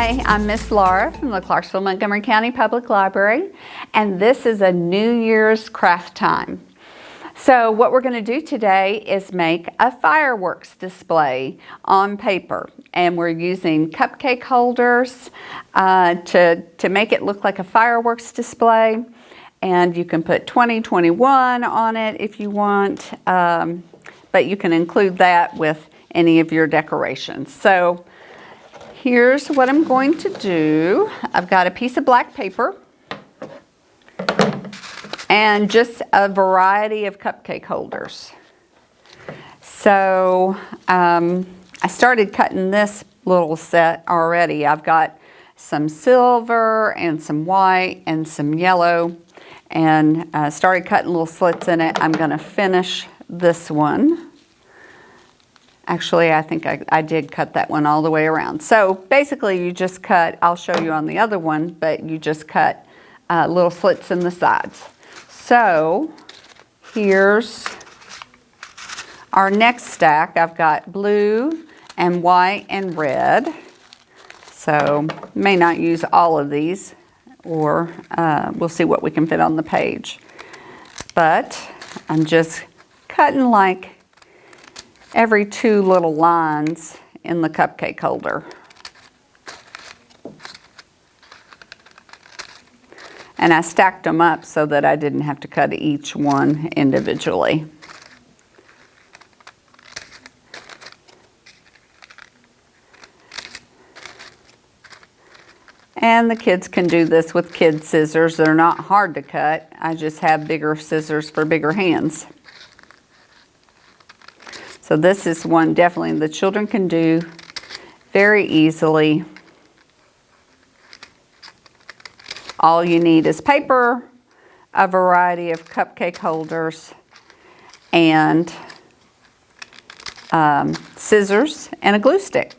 Hi, I'm Miss Laura from the Clarksville-Montgomery County Public Library, and this is a New Year's craft time. So what we're going to do today is make a fireworks display on paper, and we're using cupcake holders to make it look like a fireworks display. And you can put 2021 on it if you want, but you can include that with any of your decorations. So here's what I'm going to do. I've got a piece of black paper and just a variety of cupcake holders. So I started cutting this little set already. I've got some silver and some white and some yellow, and started cutting little slits in it. I'm going to finish this one. Actually, I think I did cut that one all the way around. So basically you just cut, I'll show you on the other one, but you just cut little slits in the sides. So here's our next stack. I've got blue and white and red. So may not use all of these, or we'll see what we can fit on the page. But I'm just cutting like every two little lines in the cupcake holder. And I stacked them up so that I didn't have to cut each one individually. And the kids can do this with kid scissors. They're not hard to cut. I just have bigger scissors for bigger hands. So this is one definitely the children can do very easily. All you need is paper, a variety of cupcake holders, and scissors and a glue stick.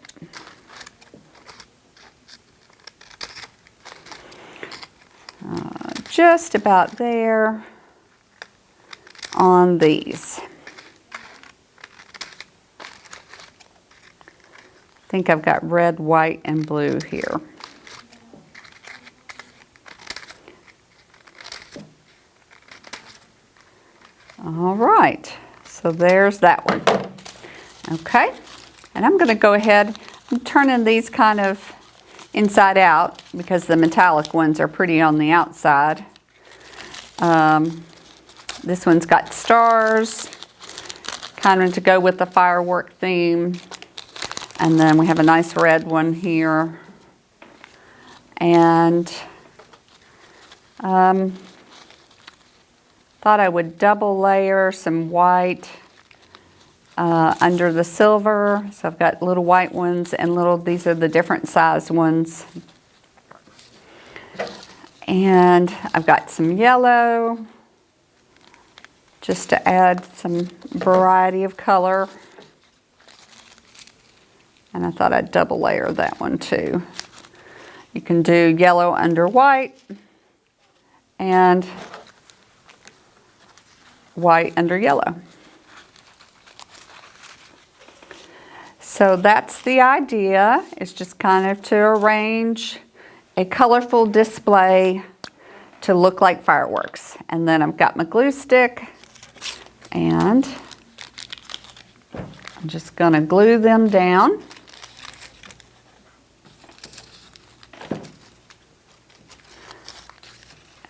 Just about there on these. I think I've got red, white, and blue here. All right, so there's that one. Okay, and I'm going to go ahead and turn in these kind of inside out because the metallic ones are pretty on the outside. This one's got stars, kind of to go with the firework theme. And then we have a nice red one here. And thought I would double layer some white under the silver. So I've got little white ones and little, these are the different size ones. And I've got some yellow, just to add some variety of color. And I thought I'd double layer that one too. You can do yellow under white and white under yellow. So that's the idea. It's just kind of to arrange a colorful display to look like fireworks. And then I've got my glue stick, and I'm just going to glue them down.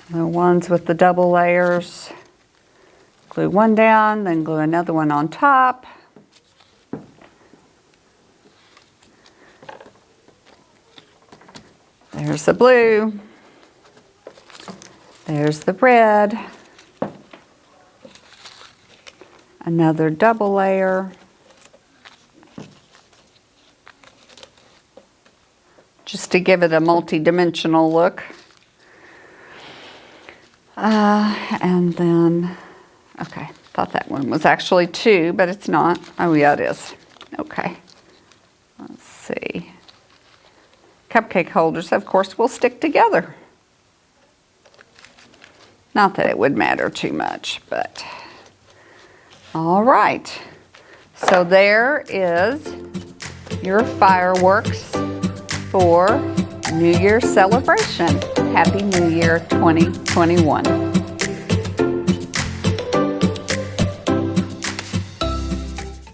The ones with the double layers, glue one down, then glue another one on top. There's the blue. There's the red. Another double layer. Just to give it a multi-dimensional look. And then, okay, thought that one was actually two, but it's not. Oh yeah, it is. Okay, let's see. Cupcake holders, of course, will stick together. Not that it would matter too much, but all right. So there is your fireworks for New Year's celebration. Happy New Year 2021.